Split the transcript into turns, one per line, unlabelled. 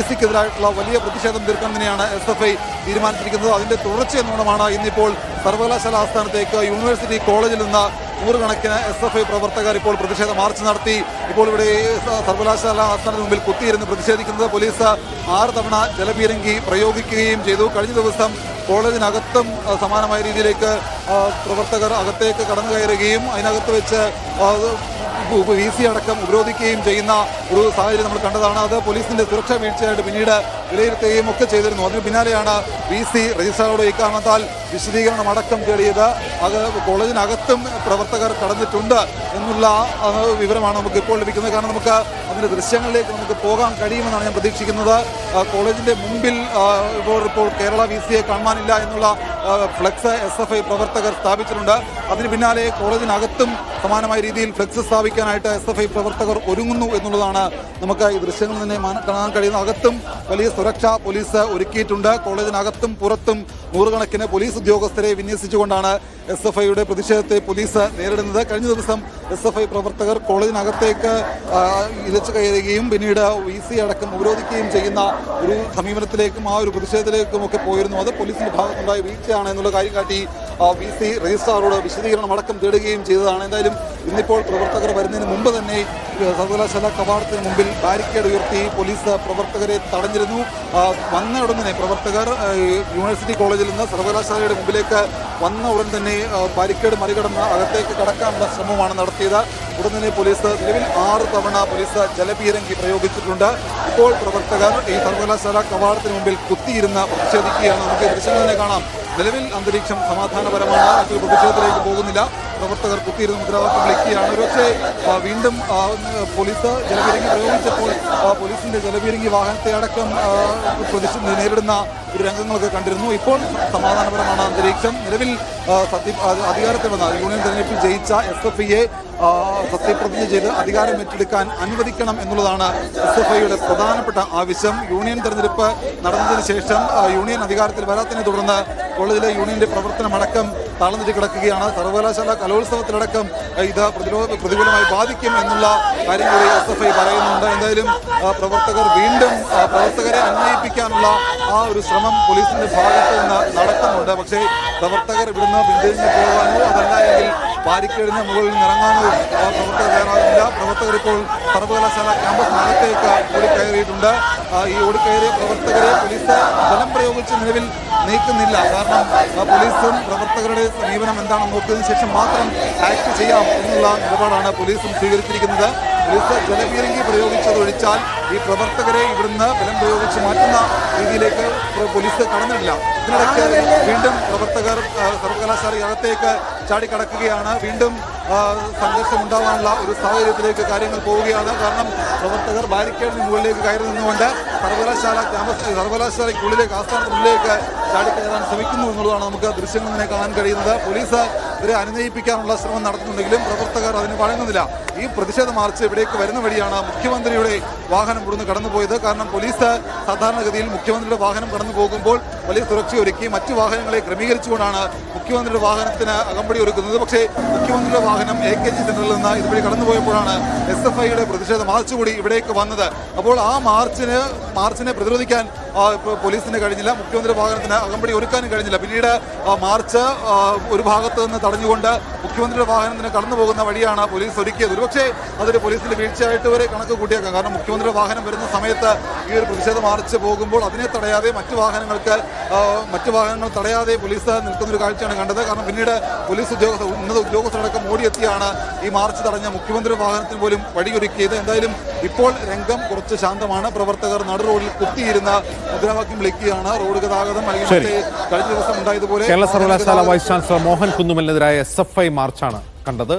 സിക്കെതിരായിട്ടുള്ള വലിയ പ്രതിഷേധം തീർക്കാൻ തന്നെയാണ് SFI തീരുമാനിച്ചിരിക്കുന്നത്. അതിന്റെ തുടർച്ചയെന്നോണമാണ് ഇന്നിപ്പോൾ സർവകലാശാല ആസ്ഥാനത്തേക്ക് യൂണിവേഴ്സിറ്റി കോളേജിൽ നിന്ന് നൂറുകണക്കിന് SFI പ്രവർത്തകർ ഇപ്പോൾ പ്രതിഷേധ മാർച്ച് നടത്തി. ഇപ്പോൾ ഇവിടെ സർവകലാശാല ആസ്ഥാനത്തിന് മുമ്പിൽ കുത്തിയിരുന്ന് പ്രതിഷേധിക്കുന്നത്. പോലീസ് 6 തവണ ജലപീരങ്കി പ്രയോഗിക്കുകയും ചെയ്തു. കഴിഞ്ഞ ദിവസം കോളേജിനകത്തും സമാനമായ രീതിയിലേക്ക് പ്രവർത്തകർ അകത്തേക്ക് കടന്നു കയറുകയും അതിനകത്ത് വെച്ച് VC അടക്കം ഉപരോധിക്കുകയും ചെയ്യുന്ന ഒരു സാഹചര്യം നമ്മൾ കണ്ടതാണ്. അത് പോലീസിന്റെ സുരക്ഷാ വീഴ്ചയായിട്ട് പിന്നീട് വിലയിരുത്തുകയും ഒക്കെ ചെയ്തിരുന്നു. അതിന് പിന്നാലെയാണ് VC രജിസ്ട്രാറോട് ഇക്കാരണത്താൽ വിശദീകരണം അടക്കം തേടിയത്. അത് കോളേജിനകത്തും പ്രവർത്തകർ കടന്നിട്ടുണ്ട് എന്നുള്ള വിവരമാണ് നമുക്ക് ഇപ്പോൾ ലഭിക്കുന്നത്. കാരണം നമുക്ക് അതിൻ്റെ ദൃശ്യങ്ങളിലേക്ക് നമുക്ക് പോകാൻ കഴിയുമെന്നാണ് ഞാൻ പ്രതീക്ഷിക്കുന്നത്. കോളേജിന്റെ മുമ്പിൽ ഇപ്പോൾ കേരള VCയെ കാണാനില്ല എന്നുള്ള ഫ്ലെക്സ് SFI പ്രവർത്തകർ സ്ഥാപിച്ചിട്ടുണ്ട്. അതിന് പിന്നാലെ കോളേജിനകത്തും സമാനമായ രീതിയിൽ ഫ്ലെക്സ് സ്ഥാപിക്കാനായിട്ട് SFI പ്രവർത്തകർ ഒരുങ്ങുന്നു എന്നുള്ളതാണ് നമുക്ക് ഈ ദൃശ്യങ്ങളിൽ തന്നെ കാണാൻ കഴിയുന്നത്. അകത്തും വലിയ സുരക്ഷ പോലീസ് ഒരുക്കിയിട്ടുണ്ട്. കോളേജിനകത്തും പുറത്തും നൂറുകണക്കിന് പോലീസ് ഉദ്യോഗസ്ഥരെ വിന്യസിച്ചുകൊണ്ടാണ് SFIയുടെ പ്രതിഷേധത്തെ പോലീസ് നേരിടുന്നത്. കഴിഞ്ഞ ദിവസം SFI പ്രവർത്തകർ കോളേജിനകത്തേക്ക് ഇരച്ചു കയറുകയും പിന്നീട് VC അടക്കം ഉപരോധിക്കുകയും ചെയ്യുന്ന ഒരു സമീപനത്തിലേക്കും ആ ഒരു പ്രതിഷേധത്തിലേക്കും ഒക്കെ പോയിരുന്നു. അത് പോലീസിന്റെ ഭാഗത്തുണ്ടായ വീഴ്ചയാണ് എന്നുള്ള കാര്യം കാട്ടി VC രജിസ്ട്രാറോട് വിശദീകരണം അടക്കം തേടുകയും ചെയ്തതാണ്. എന്തായാലും ഇന്നിപ്പോൾ പ്രവർത്തകർ വരുന്നതിന് മുമ്പ് തന്നെ സർവകലാശാല കവാടത്തിന് മുമ്പിൽ ബാരിക്കേഡ് ഉയർത്തി പോലീസ് പ്രവർത്തകരെ തടഞ്ഞിരുന്നു. വന്ന ഉടൻ തന്നെ പ്രവർത്തകർ യൂണിവേഴ്സിറ്റി കോളേജിൽ നിന്ന് സർവകലാശാലയുടെ മുമ്പിലേക്ക് വന്ന ഉടൻ തന്നെ ബാരിക്കേഡ് മറികടന്ന് അകത്തേക്ക് കടക്കാനുള്ള ശ്രമമാണ് നടത്തിയത്. ഉടൻ തന്നെ പോലീസ് നിലവിൽ 6 തവണ പോലീസ് ജലപീരങ്കി പ്രയോഗിച്ചിട്ടുണ്ട്. ഇപ്പോൾ പ്രവർത്തകർ ഈ സർവകലാശാല കവാടത്തിന് മുമ്പിൽ കുത്തിയിരുന്ന് പ്രതിഷേധിക്കുകയാണ്. നമുക്ക് ദൃശ്യങ്ങൾ തന്നെ കാണാം. നിലവിൽ അന്തരീക്ഷം സമാധാനപരമാണ്. മറ്റൊരു പ്രതിഷേധത്തിലേക്ക് പോകുന്നില്ല. പ്രവർത്തകർ കുത്തിയിരുന്ന് മുദ്രാവാക്യം വിളിക്കുകയാണ്. ഒരുപക്ഷെ വീണ്ടും പോലീസ് ജലപീരങ്കി പ്രയോഗിച്ചപ്പോൾ പോലീസിന്റെ ജലപീരങ്കി വാഹനത്തെ അടക്കം നേരിടുന്ന ഒരു രംഗങ്ങളൊക്കെ കണ്ടിരുന്നു. ഇപ്പോൾ സമാധാനപരമാണ് അന്തരീക്ഷം. നിലവിൽ അധികാരത്തിൽ വന്ന യൂണിയൻ തെരഞ്ഞെടുപ്പിൽ ജയിച്ച SFIയെ സത്യപ്രതിജ്ഞ ചെയ്ത് അധികാരം ഏറ്റെടുക്കാൻ അനുവദിക്കണം എന്നുള്ളതാണ് SFIയുടെ പ്രധാനപ്പെട്ട ആവശ്യം. യൂണിയൻ തെരഞ്ഞെടുപ്പ് നടന്നതിന് ശേഷം യൂണിയൻ അധികാരത്തിൽ വരാത്തതിനെ തുടർന്ന് കോളേജിലെ യൂണിയന്റെ പ്രവർത്തനമടക്കം താളന്നിട്ട് കിടക്കുകയാണ്. സർവകലാശാല കലോത്സവത്തിലടക്കം ഇത് പ്രതികൂലമായി ബാധിക്കും എന്നുള്ള കാര്യം കൂടി SFI പറയുന്നുണ്ട്. എന്തായാലും പ്രവർത്തകർ വീണ്ടും പ്രവർത്തകരെ അന്വയിപ്പിക്കാനുള്ള ആ ഒരു ശ്രമം പോലീസിന്റെ ഭാഗത്ത് നിന്ന് നടക്കുന്നുണ്ട്. പക്ഷേ പ്രവർത്തകർ ഇവിടുന്ന് പിന്തിരിഞ്ഞ് പോകാനോ അതല്ല എങ്കിൽ ബാരിക്കേഡിന് മുകളിൽ നിറങ്ങാനോ പ്രവർത്തകർ തയ്യാറാകുന്നില്ല. പ്രവർത്തകർ ഇപ്പോൾ സർവകലാശാല ക്യാമ്പസിനകത്തേക്ക് ഓടിക്കയറിയിട്ടുണ്ട്. ഈ ഓടിക്കയറിയ പ്രവർത്തകരെ പോലീസ് ബലം പ്രയോഗിച്ച് നിലവിൽ നീക്കുന്നില്ല. കാരണം പോലീസും പ്രവർത്തകരുടെ സമീപനം എന്താണെന്ന് നോക്കിയതിനു ശേഷം മാത്രം ആക്ട് ചെയ്യാം എന്നുള്ള നിലപാടാണ് പോലീസും സ്വീകരിച്ചിരിക്കുന്നത്. പോലീസ് ജലപീരങ്കി പ്രയോഗിച്ചതൊഴിച്ചാൽ ഈ പ്രവർത്തകരെ ഇവിടുന്ന് ബലം പ്രയോഗിച്ച് മാറ്റുന്ന രീതിയിലേക്ക് പോലീസ് കടന്നിട്ടില്ല. ഇതിനിടയ്ക്ക് വീണ്ടും പ്രവർത്തകർ സർവകലാശാലയകത്തേക്ക് ചാടിക്കടക്കുകയാണ്. വീണ്ടും സംഘർഷമുണ്ടാകാനുള്ള ഒരു സാഹചര്യത്തിലേക്ക് കാര്യങ്ങൾ പോവുകയാണ്. കാരണം പ്രവർത്തകർ ബാരിക്കേഡിന് മുകളിലേക്ക് കയറി നിന്നുകൊണ്ട് സർവകലാശാലയ്ക്കുള്ളിലേക്ക് ആസ്ഥാനത്തിനുള്ളിലേക്ക് ചാടിക്കയറാൻ ശ്രമിക്കുന്നു എന്നുള്ളതാണ് നമുക്ക് ദൃശ്യങ്ങൾ തന്നെ കാണാൻ കഴിയുന്നത്. പോലീസ് ഇവരെ അനുനയിപ്പിക്കാനുള്ള ശ്രമം നടത്തുന്നുണ്ടെങ്കിലും പ്രവർത്തകർ അതിന് വഴങ്ങുന്നില്ല. ഈ പ്രതിഷേധ മാർച്ച് ഇവിടേക്ക് വരുന്ന വഴിയാണ് മുഖ്യമന്ത്രിയുടെ വാഹനം ഇവിടുന്ന് കടന്നുപോയത്. കാരണം പോലീസ് സാധാരണഗതിയിൽ മുഖ്യമന്ത്രിയുടെ വാഹനം കടന്നു പോകുമ്പോൾ വലിയ സുരക്ഷ ഒരുക്കി മറ്റു വാഹനങ്ങളെ ക്രമീകരിച്ചുകൊണ്ടാണ് മുഖ്യമന്ത്രിയുടെ വാഹനത്തിന് അകമ്പടി ഒരുക്കുന്നത്. പക്ഷേ മുഖ്യമന്ത്രിയുടെ വാഹനം AKG സെന്ററിൽ നിന്ന് ഇതുവഴി കടന്നുപോയപ്പോഴാണ് SFIയുടെ പ്രതിഷേധ മാർച്ച് കൂടി ഇവിടേക്ക് വന്നത്. അപ്പോൾ ആ മാർച്ചിനെ പ്രതിരോധിക്കാൻ പോലീസിന് കഴിഞ്ഞില്ല. മുഖ്യമന്ത്രിയുടെ വാഹനത്തിന് അകമ്പടി ഒരുക്കാനും കഴിഞ്ഞില്ല. പിന്നീട് മാർച്ച് ഒരു ഭാഗത്ത് നിന്ന് തടഞ്ഞുകൊണ്ട് മുഖ്യമന്ത്രിയുടെ വാഹനത്തിന് കടന്നു പോകുന്ന വഴിയാണ് പോലീസ് ഒരുക്കിയത്. ഒരുപക്ഷെ അതൊരു പോലീസിന്റെ വീഴ്ചയായിട്ട് വരെ കണക്ക് കൂട്ടിയേക്കാം. കാരണം മുഖ്യമന്ത്രിയുടെ വാഹനം വരുന്ന സമയത്ത് ഈ ഒരു പ്രതിഷേധ മാർച്ച് പോകുമ്പോൾ അതിനെ തടയാതെ മറ്റു വാഹനങ്ങൾ തടയാതെ പോലീസ് നിൽക്കുന്ന ഒരു കാഴ്ചയാണ് കണ്ടത്. കാരണം പിന്നീട് പോലീസ് ഉന്നത ഉദ്യോഗസ്ഥരടക്കം ഓടിയെത്തിയാണ് ഈ മാർച്ച് തടഞ്ഞ മുഖ്യമന്ത്രിയുടെ വാഹനത്തിന് പോലും വഴിയൊരുക്കിയത്. എന്തായാലും ഇപ്പോൾ രംഗം കുറച്ച് ശാന്തമാണ്. പ്രവർത്തകർ നടു റോഡിൽ കുത്തിയിരുന്ന മുദ്രാവാക്യം വിളിക്കുകയാണ്. റോഡ് ഗതാഗതം കഴിഞ്ഞ ദിവസം ഉണ്ടായതുപോലെ
കേരള സർവകലാശാല വൈസ് ചാൻസലർ മോഹൻ കുന്നുമലിനെതിരായ SFI മാർച്ചാണ് കണ്ടത്.